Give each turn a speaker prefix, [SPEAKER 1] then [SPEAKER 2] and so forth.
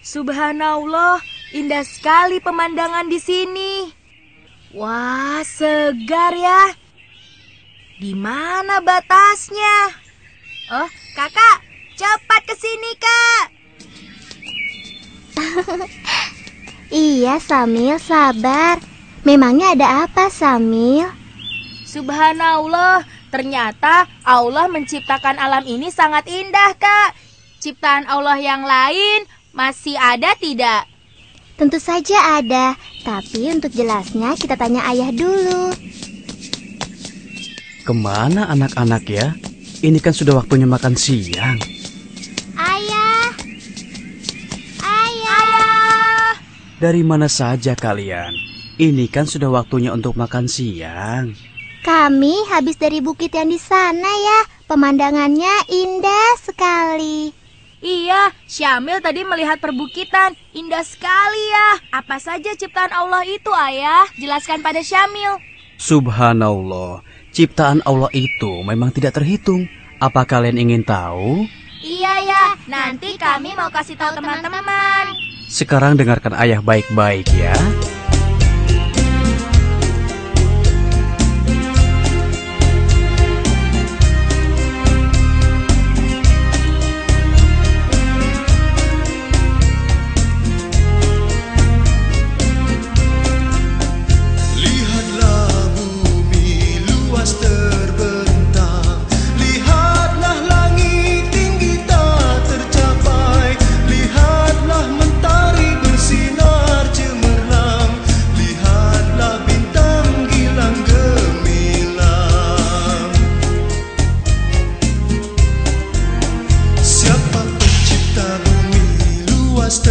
[SPEAKER 1] Subhanallah, indah sekali pemandangan di sini. Wah, segar ya. Di mana batasnya? Oh, kakak, cepat ke sini, Kak.
[SPEAKER 2] Iya, Samil, sabar. Memangnya ada apa, Samil?
[SPEAKER 1] Subhanallah, ternyata Allah menciptakan alam ini sangat indah, Kak. Ciptaan Allah yang lain masih ada tidak?
[SPEAKER 2] Tentu saja ada, tapi untuk jelasnya kita tanya ayah dulu.
[SPEAKER 3] Kemana anak-anak ya? Ini kan sudah waktunya makan siang.
[SPEAKER 2] Ayah! Ayah!
[SPEAKER 3] Dari mana saja kalian? Ini kan sudah waktunya untuk makan siang.
[SPEAKER 2] Kami habis dari bukit yang di sana ya. Pemandangannya indah sekali.
[SPEAKER 1] Iya, Syamil tadi melihat perbukitan. Indah sekali ya. Apa saja ciptaan Allah itu, Ayah? Jelaskan pada Syamil.
[SPEAKER 3] Subhanallah, ciptaan Allah itu memang tidak terhitung. Apa kalian ingin tahu?
[SPEAKER 1] Iya ya, nanti kami mau kasih tahu teman-teman.
[SPEAKER 3] Sekarang dengarkan ayah baik-baik ya.
[SPEAKER 4] Siapa pencipta bumi luas